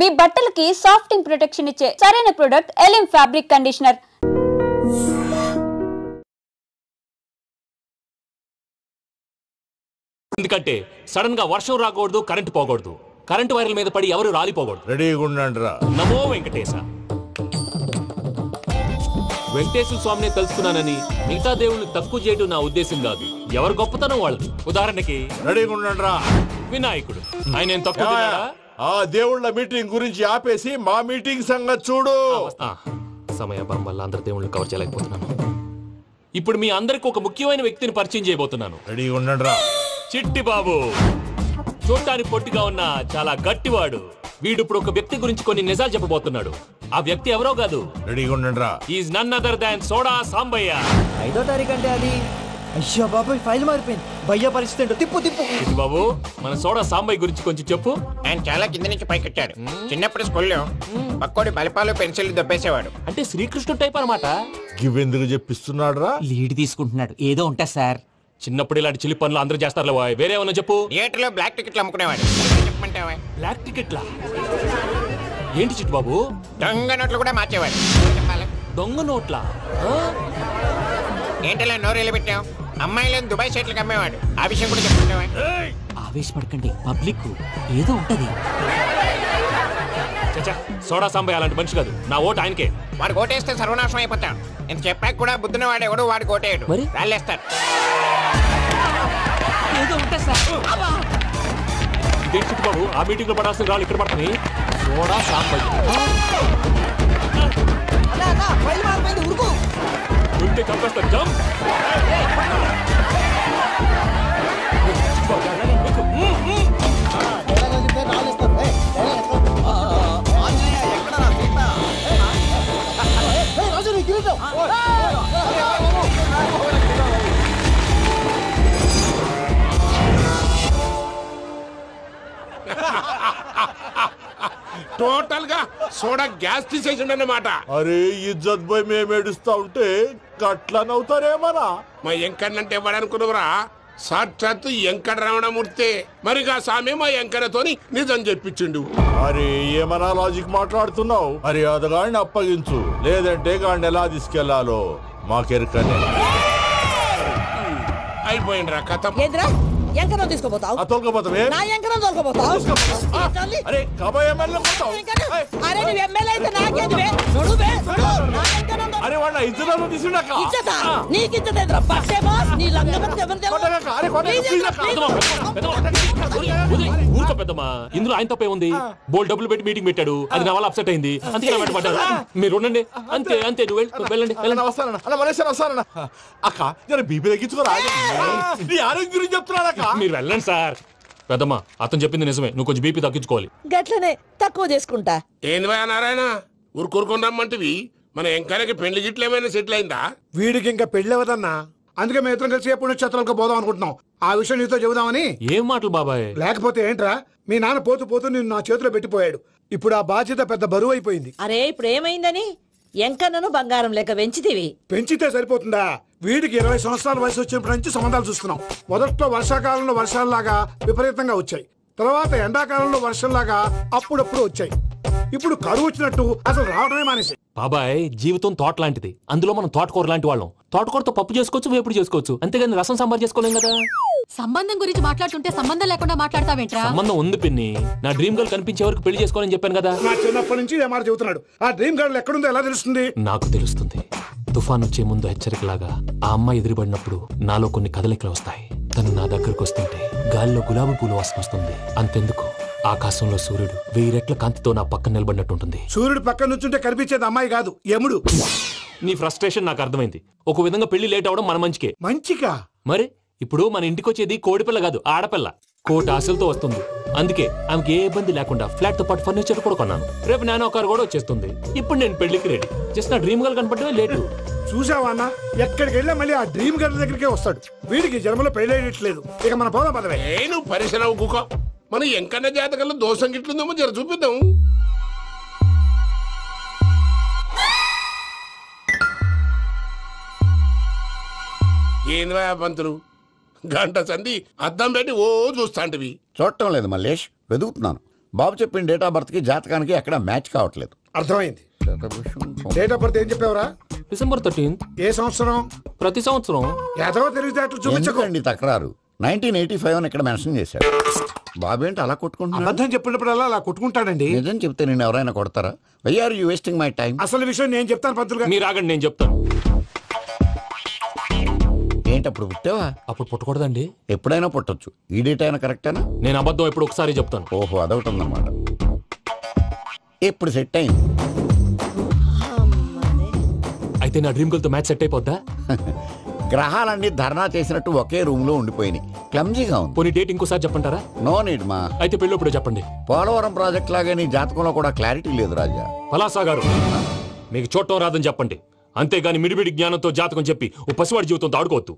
మీ బట్టలకి సాఫ్టింగ్ ప్రొటెక్షన్ ఇచ్చే సరైన ప్రొడక్ట్ ఎలిమ్ ఫ్యాబ్రిక్ కండిషనర్. ఎందుకంటే సడన్ గా వర్షం రాకూడదు, కరెంట్ పోకూడదు, కరెంట్ వైర్ల మీద పడి ఎవరు రాలిపోకూడదు. రెడీగా ఉండండిరా. నమో వెంకటేశ. వెంకటేశ్వర స్వామిని తెలుసుకున్నానని మిగతా దేవుళ్ళని తక్కువ చేయడం నా ఉద్దేశం కాదు. ఎవరు గొప్పతనం వాళ్ళది. ఉదాహరణకి రెడీగా ఉండండిరా. వినాయకుడు, ఆయన ఏం తక్కువ తిన్నాడా? ఆ దేవుళ్ళ మీటింగ్ గురించి ఆపేసి మా మీటింగ్ సంగతి చూడు. సమయాభావం వల్ల అందరి దేవుళ్ళని కవర్ చేయలేకపోతున్నాను. ఇప్పుడు మీ అందరికి ఒక ముఖ్యమైన వ్యక్తిని పరిచయం చేయబోతున్నాను. రెడీగా ఉండండిరా. చిట్టి బాబు. చూడటానికి పొట్టిగా ఉన్న చాలా గట్టివాడు. వీడు ఇప్పుడు ఒక వ్యక్తి గురించి కొన్ని నిజాలు చెప్పబోతున్నాడు. ఆ వ్యక్తి ఎవరో కాదు. రెడీగా ఉండండిరా. Is none other than soda Sambaiah. 5వ తారీఖు అంటే అది. అయ్యో బాబాయ్, ఫైల్ మారిపోయింది. భయ్య పరిస్థితి ఏంటో తిప్పు తిప్పు. చిట్టి బాబు, మన సోడా సాంబయ్య గురించి కొంచెం చెప్పు. ఆయన చాలా కింద నుంచి పైకొచ్చాడు. చిన్నప్పుడు స్కూల్లో పక్కోడి బలిపాలు పెన్సిల్ దొబ్బేసేవాడు. అంటే శ్రీకృష్ణుడు టైప్ అనమాట. గివెందుకు చెప్పిస్తున్నాడు రా? లీడ్ తీసుకుంటున్నాడు. ఏదో ఉంటా సార్. చిన్నప్పుడు ఇలాంటి చిలి పనులు అందరూ చేస్తారులే. వేరే ఏమన్నా చెప్పు. థియేటర్లో బ్లాక్ టికెట్లు అమ్ముకునేవాడు. చెప్పమంటావా? బ్లాక్ టికెట్లా? ఏంటి చిట్టు బాబు? దొంగ నోట్లు కూడా మార్చేవాడు. చెప్పాలి. దొంగ నోట్లా? ఏంటలా నోరేళ్ళు పెట్టావు? అమ్మాయిలను దుబాయ్ సైట్లకు అమ్మేవాడు. ఆ విషయం కూడా చెప్పమంటావా? ఆవేశపడకండి, పబ్లిక్ ఏదో ఉంటది. చచ్చా, సోడా సాంబయ్య అలాంటి మనిషి కాదు. నా ఓటు ఆయనకే. వాడు ఓటేస్తే సర్వనాశనం అయిపోతాడు. ఇంత చెప్పాక కూడా బుద్ధిన వాడు ఎవడు వాడు ఓటేయడు. రాళ్ళేస్తాడు. ఏదో ఉంటా సార్. ఇదేంటి చిట్టు బాబు, ఆ మీటింగ్ లో పడాల్సిన రాళ్ళు ఇక్కడ పడతాయి. సోడా సాంబయ్య ఉంటే కంపేస్తా. జంప్. టోటల్ గా సోడా గ్యాస్ తీసేసిండు అన్నమాట. అరే ఇజ్జత్ పోయి మేము ఏడుస్తా ఉంటే గట్లా నవ్వుతారేమనా? మా ఎంకన్నంటే ఎవడనుకున్నావురా? సాక్షాత్తు ఎంకట రమణమూర్తి. మరిగా సామె మా ఎంకరతోని నిజం చెప్పించిండు. అరే ఏమన్నా లాజిక్ మాట్లాడుతున్నావు? అరే అదగాడిని అప్పగించు, లేదంటే గాడిని ఎలా తీసుకెళ్లాలో మాకెరకనే. అయిపోయిండ్రా కథ. ఎంకరం తీసుకోపోతావు? తోలుకోపోతావే? నా ఎంకరం తోలుకోపోతావు? అరే కబాయ్ ఎమ్మెల్యే కొడతావు? అరే నువ్వు ఎమ్మెల్యే అయితే నాకేంది? నడు బే, నడు. నా ఎంకరం అరే వాడు ఇజ్జత్ తీసుకున్నాక ఇచ్చతా నీకు ఇచ్చదేంద్రా? బస్సే బాస్ నీ లంగమతి ఊరుకో పెద్దమ్మా. ఇందులో ఆయన తప్పే ఉంది. బోల్ డబ్బులు పెట్టి మీటింగ్ పెట్టాడు. అది నా వల్ల అప్సెట్ అయింది. అందుకే నా పడ్డాడు. మీరు ఉండండి. అంతే అంతే. నువ్వు వెళ్ళండి. వస్తానన్నా అలా మలేసారి వస్తానన్నా. అక్క జర బీపీ తగ్గించుకోరా. నీ ఆరోగ్యం గురించి చెప్తున్నాడు. మీరు వెళ్ళండి సార్. పెద్దమ్మా, అతను చెప్పింది నిజమే. నువ్వు కొంచెం బీపీ తగ్గించుకోవాలి. గట్లనే తక్కువ చేసుకుంటా. ఏంది భయ నారాయణ, ఊరుకూరుకొని రమ్మంటివి? మన ఎంకరకి పెళ్లి గిట్లు ఏమైనా సెటిల్ అయిందా? వీడికి ఇంకా పెళ్లి అవ్వదన్నా. అందుకే మేము ఇద్దరం కలిసి పుణ్యక్షేత్రాలకు పోదాం అనుకుంటున్నాం. ఆ విషయం నీతో చెబుదామని. ఏం మాటలు బాబాయ్? లేకపోతే ఏంట్రా, మీ నాన్న పోతూ పోతూ నిన్ను నా చేతిలో పెట్టిపోయాడు. ఇప్పుడు ఆ బాధ్యత పెద్ద బరువు అయిపోయింది. అరే ఇప్పుడు ఏమైందని? ఎంకన్నను బంగారం లెక్క పెంచితివి. పెంచితే సరిపోతుందా? వీడికి 20 సంవత్సరాల వయసు వచ్చినప్పటి నుంచి సంబంధాలు చూస్తున్నాం. మొదట్లో వర్షాకాలంలో వర్షాలలాగా విపరీతంగా వచ్చాయి. తర్వాత ఎండాకాలంలో వర్షంలాగా అప్పుడప్పుడు వచ్చాయి. ఇప్పుడు కరువు వచ్చినట్టు అసలు రావడమే మానేసి. బాబాయ్, జీవితం తోట లాంటిది. అందులో మనం తోటకూర లాంటి వాళ్ళం. తోటకూరతో పప్పు చేసుకోవచ్చు, వేపుడు చేసుకోవచ్చు. అంతేగాని రసం సాంబార్ చేసుకోలేం కదా. సంబంధం గురించి మాట్లాడుతుంటే సంబంధం లేకుండా మాట్లాడతావేంట్రా? సంబంధం ఉంది పిన్ని. నా డ్రీమ్ గర్ల్ కనిపించే వరకు పెళ్లి చేసుకోవాలని చెప్పాను కదా. నా చిన్నప్పటి నుంచి ఏ మాట చెబుతున్నాడు. ఆ డ్రీమ్ గర్ల్ ఎక్కడుందో ఎలా తెలుస్తుంది? నాకు తెలుస్తుంది. తుఫాన్ వచ్చే ముందు హెచ్చరికలాగా ఆ అమ్మాయి ఎదురుపడినప్పుడు నాలో కొన్ని కదలికలు వస్తాయి. తను నా దగ్గరకు వస్తుంటే గాలిలో గులాబీ పూలు వాసన వస్తుంది. అంతెందుకు, ఆకాశంలో సూర్యుడు 1000 రెట్ల కాంతితో నా పక్కన నిలబడినట్టుంటుంది. సూర్యుడు పక్కన నుంచుంటే కనిపించేది అమ్మాయి కాదు, యముడు. నీ ఫ్రస్ట్రేషన్ నాకు అర్థమైంది. ఒక విధంగా పెళ్లి లేట్ అవడం మన మంచికే. మంచిగా? మరి ఇప్పుడు మన ఇంటికి వచ్చేది కోడిపిల్ల కాదు, ఆడపిల్ల. కోటి ఆశలతో వస్తుంది. అందుకే ఆమెకి ఏ ఇబ్బంది లేకుండా ఫ్లాట్ తో పాటు ఫర్నిచర్ కూడా కొన్నాను. రేపు నానో కారు కూడా వచ్చేస్తుంది. ఇప్పుడు నేను పెళ్లికి రెడీ. జస్ట్ నా డ్రీమ్ గర్ల్ కనపడమే లేటు. చూసావా అన్న, ఎక్కడికి వెళ్ళా మళ్ళీ ఆ డ్రీమ్ గర్ల్ దగ్గరికే వస్తాడు. వీడికి జన్మలో పెళ్ళేయట్లేదు. ఇక మన పోదాం పదవే. నువ్వు పరిశ్రమ కుక. మన ఎంకన్న జాతకంలో దోషం గిట్లుందేమో జర చూపిద్దాం. ఏంది పంతులు, గంట సంధి అద్దం పెట్టి ఓ చూస్తాంటివి? చూడటం లేదు మల్లేష్, వెతుకుతున్నాను. బాబు చెప్పిన డేట్ ఆఫ్ బర్త్ కి జాతకానికి ఎక్కడ మ్యాచ్ కావట్లేదు. అర్థమైంది. డేట్ ఆఫ్ బర్త్ ఏం చెప్పావురా? December 13th. ఏ సంవత్సరం? ప్రతి సంవత్సరం. ఏదో తెలివితేటలు చూపించకండి. తక్రారు 1985 అని ఇక్కడ మెన్షన్ చేశాడు. బాబు ఏంటి అలా కొట్టుకుంటున్నాడు? అబద్ధం చెప్పినప్పుడల్లా అలా కొట్టుకుంటాడండి. నిజం చెప్తే నేను ఎవరైనా కొడతారా? Why are you wasting my time? అసలు విషయం నేను చెప్తాను పంతులు గారు. మీరు ఆగండి, నేను చెప్తాను. ఏంటి అప్పుడు పుట్టావా? అప్పుడు పుట్టకూడదండి. ఎప్పుడైనా పుట్టొచ్చు. ఈ డేట్ అయినా కరెక్టేనా? నేను అబద్ధం ఎప్పుడు ఒకసారి చెప్తాను. ఓహో, అదొకటి ఉందన్నమాట. ఎప్పుడు సెట్ అయింది? అయితే నా డ్రీమ్ గర్ల్ తో మ్యాచ్ సెట్ అయిపోద్దా? గ్రహాలన్నీ ధర్నా చేసినట్టు ఒకే రూమ్ లో ఉండిపోయినాయి. క్లమ్జీగా ఉంది. పోనీ డేట్ ఇంకోసారి చెప్పంటారా? నో నీడ్ మా. అయితే పెళ్ళప్పుడు చెప్పండి. పోలవరం ప్రాజెక్ట్ లాగే నీ జాతకంలో కూడా క్లారిటీ లేదు రాజా. పలాసా గారు, మీకు చూడటం రాదని చెప్పండి. అంతేగాని మిడిమిడి జ్ఞానంతో జాతకం చెప్పి ఓ పసివాడి జీవితంతో ఆడుకోవద్దు.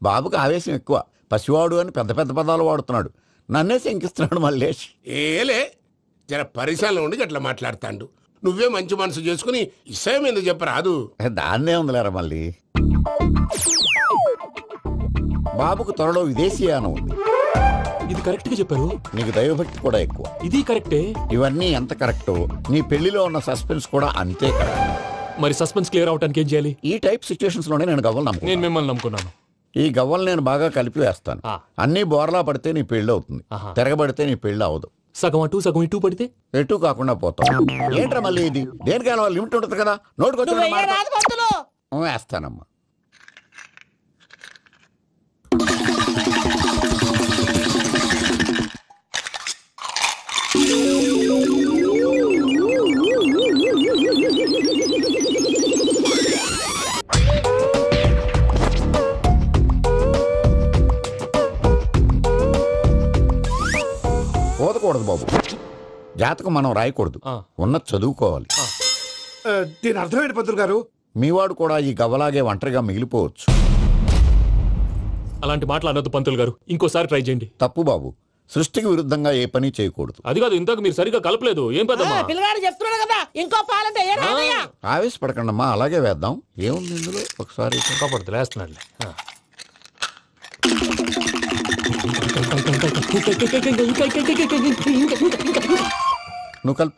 బాబుకి ఆవేశం ఎక్కువ. పసివాడు అని పెద్ద పెద్ద పదాలు వాడుతున్నాడు. నన్నే శంకిస్తున్నాడు మల్లేష్. ఏలే జర పరిశ్రమలో ఉండి అట్లా మాట్లాడతాండు. నువ్వే మంచి మనసు చేసుకుని ఇష్టం ఎందుకు చెప్పరాదు? దాన్నే ఉందిలేరా మళ్ళీ. బాబుకు త్వరలో విదేశీయానం ఉంది. ఇది కరెక్ట్ గా చెప్పారు. నీకు దైవభక్తి కూడా ఎక్కువ. ఇది కరెక్టే. ఇవన్నీ ఎంత కరెక్టో నీ పెళ్లిలో ఉన్న సస్పెన్స్ కూడా అంతే కరెక్ట్. మరి సస్పెన్స్ క్లియర్ అవడానికి ఏం చేయాలి? ఈ టైప్ సిచ్యువేషన్స్ లోనే నేను గవ్వలు నమ్ముకున్నాను. నేను మిమ్మల్ని నమ్ముకున్నాను. ఈ గవ్వలు నేను బాగా కలిపి వేస్తాను. అన్ని బోర్లా పడితే నీ పెళ్లి అవుతుంది. తిరగబడితే నీ పెళ్లి అవదు. సగం అటు సగం ఇటు పడితే ఎటు కాకుండా పోతాం. ఏంట్రా మళ్ళీ ఇది? దేనికైనా లిమిట్ ఉంటుంది కదా. నోటుకొచ్చి వేస్తానమ్మా. పోదకూడదు బాబు. జాతకం మనం రాయకూడదు, ఉన్నది చదువుకోవాలి. దీని అర్థమైంది పంతులు గారు. మీవాడు కూడా ఈ గవ్వలాగే ఒంటరిగా మిగిలిపోవచ్చు. అలాంటి మాటలు అనొద్దు పంతులు గారు. ఇంకోసారి ట్రై చేయండి. తప్పు బాబు. సృష్టికి విరుద్ధంగా ఏ పని చేయకూడదు. అది కాదు, ఇంతకు మీరు సరిగ్గా కలపలేదు. ఏం పెద్దమ్మా? పిల్లగాడు చెప్తున్నాడు కదా, ఇంకో పాలంటే ఆవేశపడకండమ్మా, అలాగే వేద్దాం. ఏముంది ఇందులో? ఒకసారి కాపాడుతు వేస్తున్నాడు. నువ్వు కల్పు.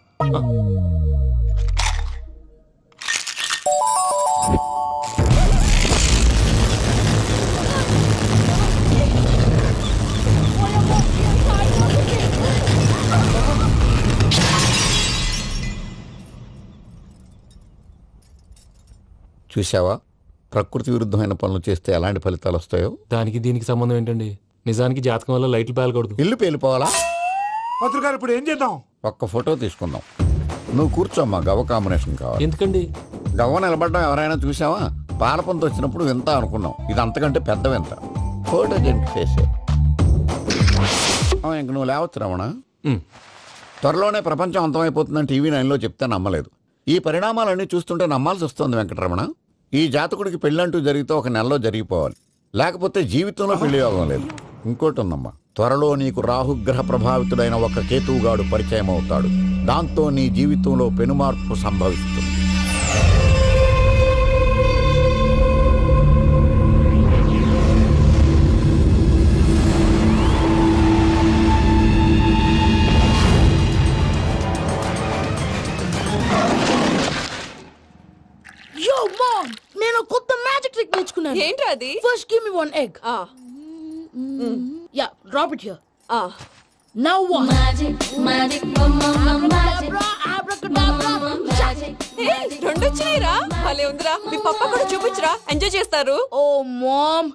చూసావా, ప్రకృతి విరుద్ధమైన పనులు చేస్తే ఎలాంటి ఫలితాలు వస్తాయో. దానికి దీనికి సంబంధం ఏంటండి? నిజానికి జాతకం వల్ల లైట్లు పేలకూడదు. ఇల్లు పేలిపోవాలా? పంతులు గారు ఇప్పుడు ఏం చేద్దాం? ఒక్క ఫోటో తీసుకుందాం. నువ్వు కూర్చోమ్మా. గవ్వ కాంబినేషన్ కావాలి. ఎందుకండి? గవ్వ నిలబడడం ఎవరైనా చూసావా? పాలపంత వచ్చినప్పుడు వింత అనుకున్నాం. ఇది అంతకంటే పెద్ద వింత. ఫోటో చేసే ఇంక నువ్వు లేవచ్చు రమణ. త్వరలోనే ప్రపంచం అంతమైపోతుందని టీవీ 9లో చెప్తే నమ్మలేదు. ఈ పరిణామాలన్నీ చూస్తుంటే నమ్మాల్సి వస్తుంది వెంకటరమణ. ఈ జాతకుడికి పెళ్ళంటూ జరిగితే ఒక నెలలో జరిగిపోవాలి, లేకపోతే జీవితంలో పెళ్లి యోగం లేదు. ఇంకోటి ఉందమ్మా, త్వరలో నీకు రాహుగ్రహ ప్రభావితుడైన ఒక కేతువుగాడు పరిచయం అవుతాడు. దాంతో నీ జీవితంలో పెనుమార్పు సంభవిస్తుంది. నేను కొత్త మ్యాజిక్ ట్రిక్ నేర్చుకున్నాను. ఏంట్రా అది? First give me one egg. Yeah, drop it here. Now what? Magic magic అబ్రాకడబ్రా అబ్రాకడబ్రా. రెండు వచ్చినాయిరా. భలే ఉందిరా. మీ పప్ప కూడా చూపించరా, ఎంజాయ్ చేస్తారు. ఓ మామ్,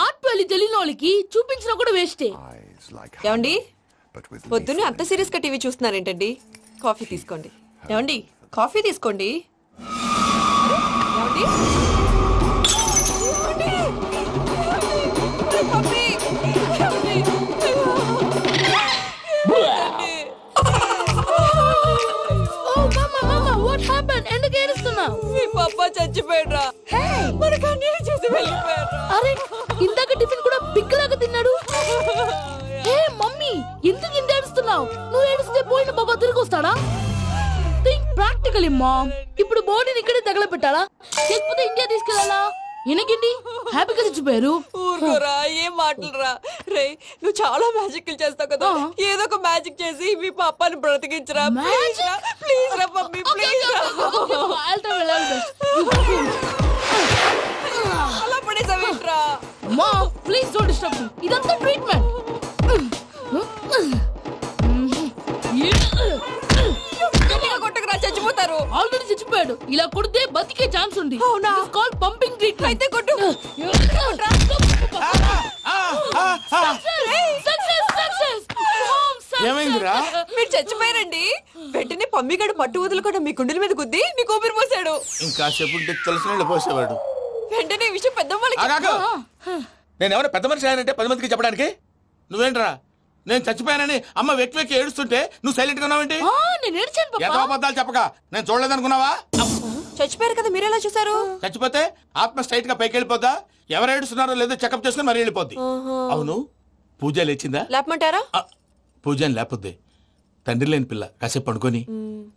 ఆర్ట్ వెళ్ళి తెలియని వాళ్ళకి చూపించినా కూడా వేస్టే. ఏమండి, పొద్దున్నే అంత సీరియస్ గా టీవీ చూస్తున్నారేంటండి? కాఫీ తీసుకోండి. ఏమండి, కాఫీ తీసుకోండి. ఎందుకు ఏడుస్తున్నావు? మీ పప్ప చచ్చిపోయాడ్రా. మనకు అన్యాయం చేసి వెళ్ళిపోయాడ్రా. అరే, ఇందాక టిఫిన్ కూడా పిక్కలాగా తిన్నాడు. హే మమ్మీ, ఎందుకు ఇంత ఏడుస్తున్నావు? నువ్వు ఏడిస్తే పోయిన బాబా తిరిగి వస్తాడా? Think practically ma'am. ఇప్పుడు బాడీని ఇక్కడే తగలబెట్టాలా, లేకపోతే ఇండియా తీసుకెళ్ళాలా? ఈయనకేంటి హ్యాపీగా చచ్చిపోయారు. ఊరుకోరా, ఏం మాటలురా. రే, నువ్వు చాలా మ్యాజిక్ చేస్తావు కదా, ఏదో ఒక మ్యాజిక్ చేసి మీ పాపాని బ్రతికించరా. ప్లీజ్ రా మమ్మీ, ప్లీజ్. అలా పడేసావేంట్రా? మా ప్లీజ్ డోంట్ డిస్టర్బ్ మీ. ఇదంతా ట్రీట్మెంట్. కొట్టకరా, చచ్చిపోతారు. ఆల్రెడీ చచ్చిపోయాడు. ఇలా కొడితే బతికే ఛాన్స్ ఉంది. అవునా? Call pumping treatment. అయితే కొట్టు. ఏమైందిరా? మీరు చచ్చిపోయారండి. వెంటనే పమ్మిగాడు పట్టు వదులుకుండా మీ గుండెల మీద గుద్ది నీకు ఊపిరి పోసాడు. ఇంకా చెప్పు తెలిసిన పోసేవాడు. వెంటనే ఈ విషయం పెద్దవాళ్ళకి. నేను ఎవరైనా పెద్ద మనిషి ఆయనంటే 10 మందికి చెప్పడానికి. నువ్వేంట్రా నేను చచ్చిపోయానని అమ్మ వెక్కి వెక్కి ఏడుస్తుంటే నువ్వు సైలెంట్ గా ఉన్నావేంటి? నేను ఏడ్చాను. ఎంతో అబద్ధాలు చెప్పక నేను చూడలేదనుకున్నావా? చచ్చిపోయారు కదా, మీరెలా చూసారు? చచ్చిపోతే ఆత్మ స్ట్రైట్ గా పైకి వెళ్ళిపోద్దా? ఎవరు ఏడుస్తున్నారో లేదో చెకప్ చేసుకుని మరీ వెళ్ళిపోద్ది. అవును, పూజ లేచిందా? లేపమంటారా? పూజ అని లేకపోద్ది. తండ్రి లేని పిల్ల, కాసేపు పడుకొని.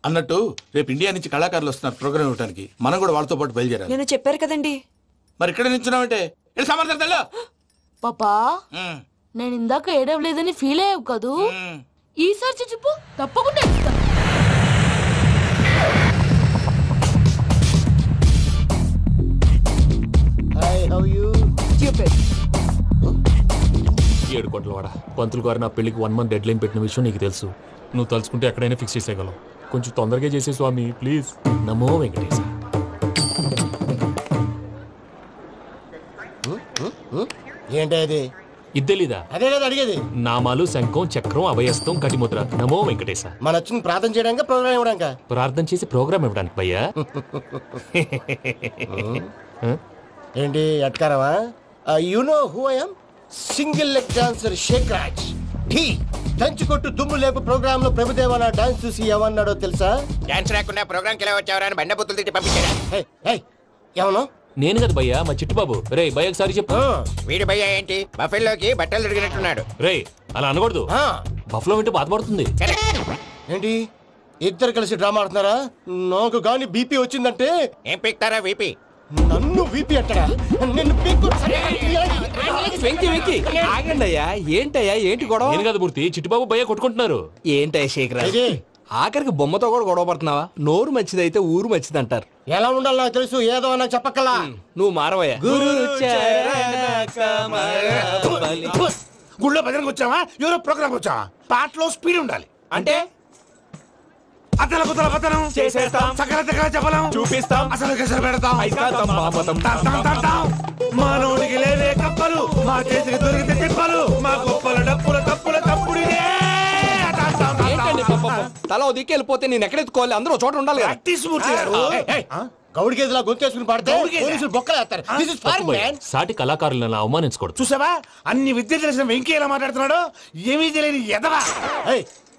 అన్నట్టు రేపు ఇండియా నుంచి కళాకారులు వస్తున్నారు ప్రోగ్రామ్ ఇవ్వడానికి. మనం కూడా వాళ్ళతో పాటు బయలుదేరాలి. నేను చెప్పారు కదండి. మరి ఇక్కడ నిల్చున్నావంటే సమర్థతలో పాపా, నేను ఇందాక ఏడవలేదని ఫీల్ అయ్యావు కదూ. ఈసారి చచ్చిపో, తప్పకుండా ఇస్తా. ఏడు కోట్ల వాడ పంతులు గారు నా పెళ్లికి 1 month డెడ్ లైన్ పెట్టిన విషయం నీకు తెలుసు. నువ్వు తలుచుకుంటే ఎక్కడైనా ఫిక్స్ చేసేయగలవు. కొంచెం తొందరగా చేసే స్వామి ప్లీజ్. నమో వెంకటేశ. ఏంటి అది? ఇది తెలీదా? అదే కదా అడిగేది. నామాలు, శంఖం, చక్రం, అభయస్తం, కటిముద్ర. నమో వెంకటేశ. మన వచ్చింది ప్రార్థన చేయడానికి, ప్రోగ్రామ్ ఇవ్వడానికి. ప్రార్థన చేసి ప్రోగ్రామ్ ఇవ్వడానికి భయ్యా. ఏంటి అట్కారమా? You know who I am? Single leg dancer Sheikh Raj. దంచుకొట్టు దుమ్ము లేపు ప్రోగ్రామ్ లో ప్రభుదేవ నా డాన్స్ చూసి ఏమన్నాడో తెలుసా? డాన్స్ రాకుండా ప్రోగ్రామ్ కి ఎలా వచ్చావరా అని బండ బుద్ధులు తిట్టి పంపించారా? ఏమను? నేను కదా భయ్యా, మా చిట్టుబాబు. రే భయ్య ఒకసారి చెప్పు. వీడి భయ్య ఏంటి బఫెల్లోకి బట్టలు తిరిగినట్టున్నాడు. రే అలా అనకూడదు. బఫ్లో వింటే బాధపడుతుంది. ఏంటి ఇద్దరు కలిసి డ్రామా ఆడుతున్నారా? నాకు గాని బీపీ వచ్చిందంటే ఏం పీక్తారా వీపీ? నన్ను వీపీ అంటారా? నిన్ను పీక్కు. ఆగండి అయ్యా, ఏంటయ్యా, ఏంటి గొడవ? నేను కదా మూర్తి, చిట్టుబాబు భయ్య కొట్టుకుంటున్నారు. ఏంటయ్యా శేఖర్, ఆఖరికి బొమ్మతో కూడా గొడవ పడుతున్నావా? నోరు మంచిదైతే ఊరు మంచిది అంటారు. ఎలా ఉండాలి నాకు తెలుసు, ఏదో నాకు చెప్పక్కలా. నువ్వు మారవయ్యా. గుళ్ళో భజనకు వచ్చావా, ఎవరో ప్రోగ్రామ్ వచ్చావా? పాటలో స్పీడ్ ఉండాలి. అంటే అతల కుతల పతనం చేసేస్తాం, సకల దగ్గర చెప్పలేం, చూపిస్తాం, అసలు గసలు పెడతాం. మానవుడికి లేవే కప్పలు, మా చేతికి దొరికితే తిప్పలు, మా గొప్పల డప్పుల తప్పుల తప్పుడు. తల దిక్కి వెళ్ళిపోతే నేను ఎక్కడెత్తుకోవాలి? అందరూ చోట ఉండాలి కదా. గౌడి గేదెలా గొంతేసుకుని పాడితే పోలీసులు బొక్కలేస్తారు. సాటి కళాకారులను అవమానించకూడదు. చూసావా అన్ని విద్య తెలిసిన వెంకీ ఎలా మాట్లాడుతున్నాడు? ఏమీ తెలియని ఎదవా.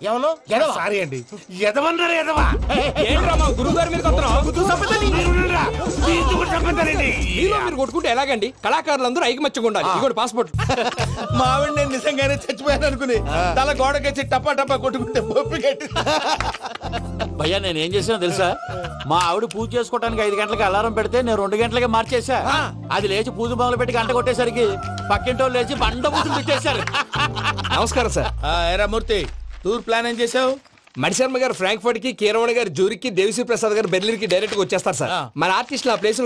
ఏమను? సారీ అండి, ఎదవన్నారు ఎదవా. గురువు గారి మీద మీరు కొట్టుకుంటే ఎలాగండి? కళాకారులందరూ ఐకమత్యంగా ఉండాలి. ఇగోటి పాస్పోర్ట్. మా ఆవిడ నేను నిజంగానే చచ్చిపోయాను అనుకుని తల గోడకొచ్చి టపా టపా కొట్టుకుంటే భయ్యా నేనేం చేసానో తెలుసా? మా ఆవిడ పూజ చేసుకోవడానికి 5 గంటలకి అలారం పెడితే నేను 2 గంటలకి మార్చేసా. అది లేచి పూజ మొదలు పెట్టి గంట కొట్టేసరికి పక్కింటోళ్ళు లేచి బండ పూజలు పెట్టేశారు. నమస్కారం సార్. ఎరా మూర్తి, టూర్ ప్లాన్ ఏం చేసావు? మణిశర్మ గారు ఫ్రాంక్ఫర్ట్ కి, కీరవాణి గారు జూరిక్ కి, దేవిశ్రీ ప్రసాద్ గారు బెర్లిన్ కి డైరెక్ట్ గా వచ్చేస్తారు సార్. మన ఆర్టిస్ట్ ఆ ప్లేస్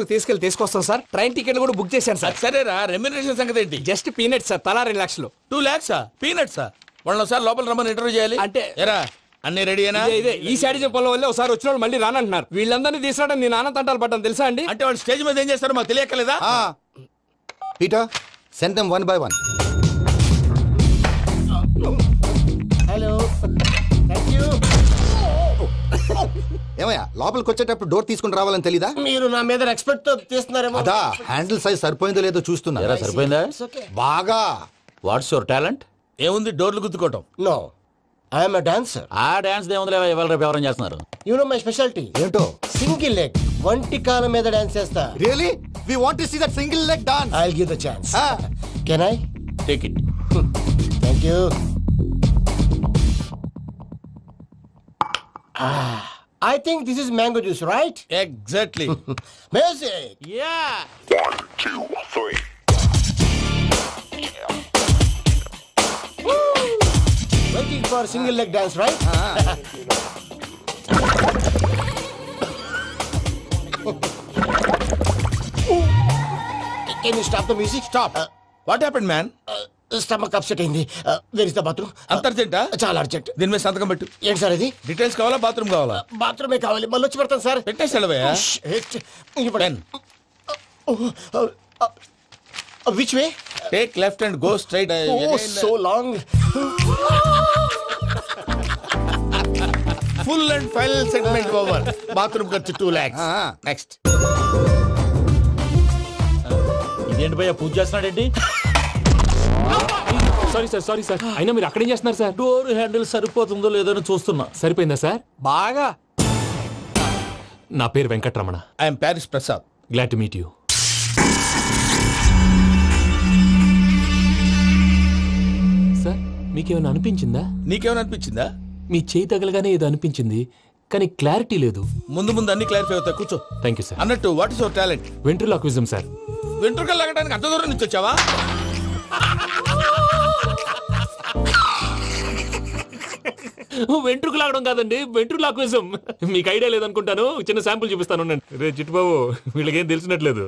తీసుకొస్తాం సార్. ట్రైన్ టికెట్ కూడా బుక్ చేశాను సార్. సరేరా, రెమ్యూనరేషన్ సంగతి ఏంటి? జస్ట్ పీనట్స్ సార్, తలా 2 లక్షలు. 2 lakhs పీనట్సా? వాళ్ళని ఒకసారి లోపల రమ్మని ఇంటర్వ్యూ చేయాలి. అంటే ఎరా అన్ని రెడీనా? ఇదే ఈ శాడీ చెప్పడం వల్లే ఒకసారి వచ్చిన వాళ్ళు మళ్ళీ రానంటున్నారు. వీళ్ళందరినీ తీసుకురావడం నేను నాన్న తంటాలు పడ్డాను తెలుసా అండి. అంటే వాళ్ళు స్టేజ్ మీద ఏం చేస్తారో మాకు తెలియక్కలేదా? Peter, send them 1 by 1. Hello, thank you. ఏమయ్యా లోపలికి వచ్చేటప్పుడు డోర్ తీసుకుని రావాలని తెలీదా? మీరు నా మీద ఎక్స్పెక్ట్ తో తీస్తున్నారేమో. అదా హ్యాండిల్ సైజ్ సరిపోయిందో లేదో చూస్తున్నా. సరిపోయిందా? బాగా. What's your talent? ఏముంది, డోర్లు గుద్దుకోవటం. No, I am a dancer. ఆ డాన్స్ దేవుందిలే, ఇవాళ రేపు ఎవరైనా చేస్తున్నారు. యు నో మై స్పెషాలిటీ ఏంటో? సింగిల్ లెగ్, వంటి కాలం మీద డాన్స్ చేస్తా. Really? We want to see that single leg dance. I will give the chance. Can I take it? Thank you. I think this is mango juice, right? Exactly. Music. Yeah. 1, 2, 3. Waiting for single leg dance, right? Can you stop the music? Stop. What happened, man? Stomach upset అయింది. Where is the bathroom? అంత అర్జెంటా? చాలా urgent. దీని మీద సంతకం పెట్టు. ఏంటి sir ఇది? Details కావాలా బాత్రూమ్ కావాలా? బాత్రూమే కావాలి. మళ్ళీ వచ్చి పెడతాను sir. పెట్టేసాడవయ్యా. Which way? Take left and go straight. Oh, so long. Full and final segment over. Bathroom ఖర్చు 2 lakhs. Next. ఇదేంటి భయ్యా పూజ చేస్తున్నాడేంటి? సారీ సార్ అయినా మీరు అక్కడేం చేస్తున్నారు సార్? డోర్ హ్యాండిల్ సరిపోతుందో లేదో చూస్తున్నా. సరిపోయిందా సార్? బాగా. నా పేరు Venkataramana. I'm Paris Prasad. Glad to meet you. Sir మీకేమైనా అనిపించిందా? నీకేమైనా అనిపించిందా? మీ చేయి తగలగానే ఏదో అనిపించింది కానీ క్లారిటీ లేదు. ముందు అన్ని క్లారిఫై అవుతాయి. కూర్చో. Thank you sir. అన్నట్టు what is your talent? Ventriloquism sir. వెంట్రుకలు లాగడానికి అంత దూరం నుంచి వచ్చావా? వెంట్రుకు లాగడం కాదండి, వెంట్రులాక్విజం. మీకు ఐడియా లేదనుకుంటాను. చిన్న శాంపుల్ చూపిస్తాను. రే చిట్టుబాబు, వీళ్ళకేం తెలిసినట్లేదు.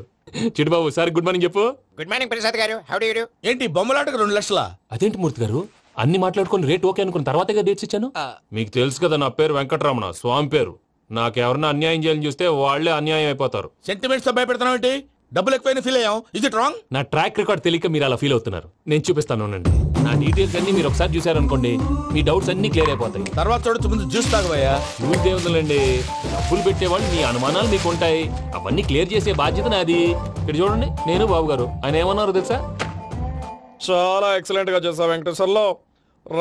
చిట్టుబాబు సార్ గుడ్ మార్నింగ్ చెప్పు. Good morning Prasad garu. How do you do? ఏంటి బొమ్మలాటకు 2 లక్షలా? అదేంటి మూర్తి గారు, అన్ని మాట్లాడుకుని రేట్ ఓకే అనుకున్న తర్వాతగా డేట్స్ ఇచ్చాను. మీకు తెలుసు కదా నా పేరు వెంకటరమణ, స్వామి పేరు. నాకెవరన్నా అన్యాయం చేయాలని చూస్తే వాళ్లే అన్యాయం అయిపోతారు. సెంటిమెంట్స్ తో భయపెడతావు ఏంటి? డబ్బులు ఎక్కువైనా ఫీల్ అయ్యాం. Is it wrong? నా ట్రాక్ రికార్డ్ తెలియక మీరు అలా ఫీల్ అవుతున్నారు. నేను చూపిస్తాను ఉండండి. నా డీటెయిల్స్ అన్ని మీరు ఒకసారి చూసారనుకోండి, మీ డౌట్స్ అన్ని క్లియర్ అయిపోతాయి. తర్వాత చూడొచ్చు, ముందు జ్యూస్ తాగవయ్యా. జ్యూస్ దేవుందండి, డబ్బులు పెట్టేవాళ్ళు మీ అనుమానాలు మీకు ఉంటాయి. అవన్నీ క్లియర్ చేసే బాధ్యత నాది. ఇక్కడ చూడండి, నేను బాబు గారు. ఆయన ఏమన్నారు తెలుసా? చాలా ఎక్సలెంట్ గా చేసావు వెంకటేశ్వర్లో.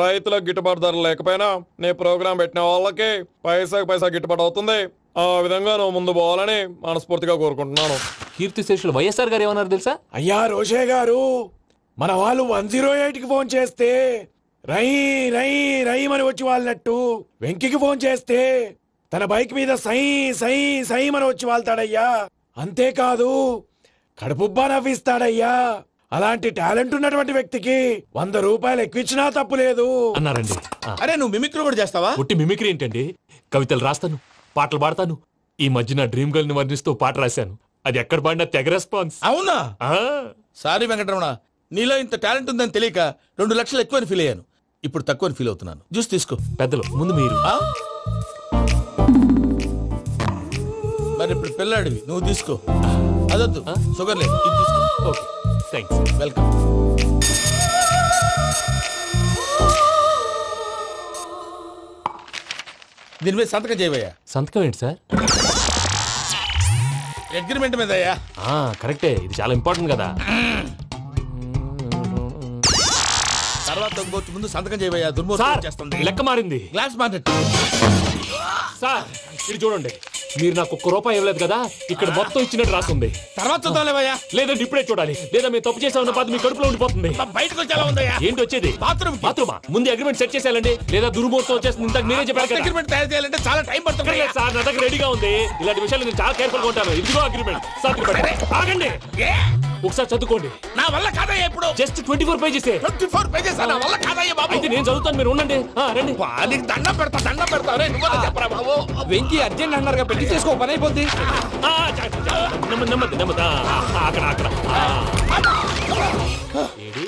రైతులకు గిట్టుబాటు ధర లేకపోయినా నీ ప్రోగ్రాం పెట్టిన వాళ్ళకి పైసాకి పైసా గిట్టుబాటు అవుతుంది. ఆ విధంగా నువ్వు ముందు పోవాలని మనస్ఫూర్తిగా కోరుకుంటున్నాను. కీర్తిశేషులు వైఎస్ఆర్ గారు ఏమన్నారు తెలుసా? అయ్యా రోషే గారు, మన వాళ్ళు 108కి ఫోన్ చేస్తే రై రై రై అని వచ్చి వాళ్ళనట్టు వెంకికి ఫోన్ చేస్తే తన బైక్ మీద సై సై సై అని వచ్చి వాళ్తాడయ్యా. అంతేకాదు కడుపుబ్బా నవ్విస్తాడయ్యా. అలాంటి టాలెంట్ ఉన్నటువంటి వ్యక్తికి 100 రూపాయలు ఎక్కువిచ్చినా తప్పు లేదు అన్నారండి. అరే నువ్వు మిమిక్రీ కూడా చేస్తావా? పుట్టి మిమిక్రీ ఏంటండి? కవితలు రాస్తాను, పాటలు పాడతాను. ఈ మధ్య నా డ్రీమ్ గర్ల్ ని వర్ణిస్తూ పాట రాశాను. అది ఎక్కడ పాడినా తెగ రెస్పాన్స్. అవునా? సారీ వెంకటరమణ, నీలో ఇంత టాలెంట్ ఉందని తెలియక 2 లక్షలు ఎక్కువని ఫీల్ అయ్యాను. ఇప్పుడు తక్కువని ఫీల్ అవుతున్నాను. జ్యూస్ తీసుకో. పెద్దలు ముందు మీరు. మరి ఇప్పుడు పిల్లాడివి, నువ్వు తీసుకో. అదొద్దు, షుగర్ లేదు, ఇది తీసుకో. Okay thanks. వెల్కమ్. దీని మీద సంతకం చేయవయ్యా. సంతకం ఏంటి సార్? అగ్రిమెంట్ మీద అయ్యా. కరెక్టే, ఇది చాలా ఇంపార్టెంట్ కదా. తర్వాత ముందు సంతకం చేయవయ్యా. దుర్మోహం చేస్తుంది. లెక్క మారింది. Glass market. సార్ ఇది చూడండి, మీరు నాకు 1 రూపాయి ఇవ్వలేదు కదా, ఇక్కడ మొత్తం ఇచ్చినట్టు రాస్తుంది. తర్వాత చూద్దాంలేవయ్యా. లేదంటే ఇప్పుడే చూడాలి, లేదా మేము తప్పు చేసామన్న బాధ మీ కడుపులో ఉండిపోతుంది. బయటకు వచ్చేలా ఉందయ్యా. ఏంటి వచ్చేది? బాత్రూమా? ముందు అగ్రిమెంట్ సెట్ చేసేయాలండి, లేదా దుర్మూర్తం వచ్చేస్తుంది. ఇంతకు మీరే చెప్పారు కదా. అగ్రిమెంట్ తయారు చేయాలంటే చాలా టైం పడుతుంది సార్. నా దగ్గర రెడీగా ఉంది. ఇలాంటి విషయాలు నేను చాలా కేర్ఫుల్ గా ఉంటాను. ఇదిగో అగ్రిమెంట్. ఆగండి, ఒకసారి చదువుకోండి. నా వల్ల కాదయ్యా. ఇప్పుడు జస్ట్ 24 పేజెస్. 24 పేజెస్ నా వల్ల కాదయ్యా బాబు. అయితే నేను చదువుతాను, మీరు ఉండండి. రండి. నీకు దండం పెడతా. నువ్వు చెప్పరా బాబు. వెంకీ అర్జెంట్ అన్నారుగా, పెళ్లి చేసుకో, పని అయిపోద్ది. నెమ్మది నెమ్మది. అక్కడ ఏడి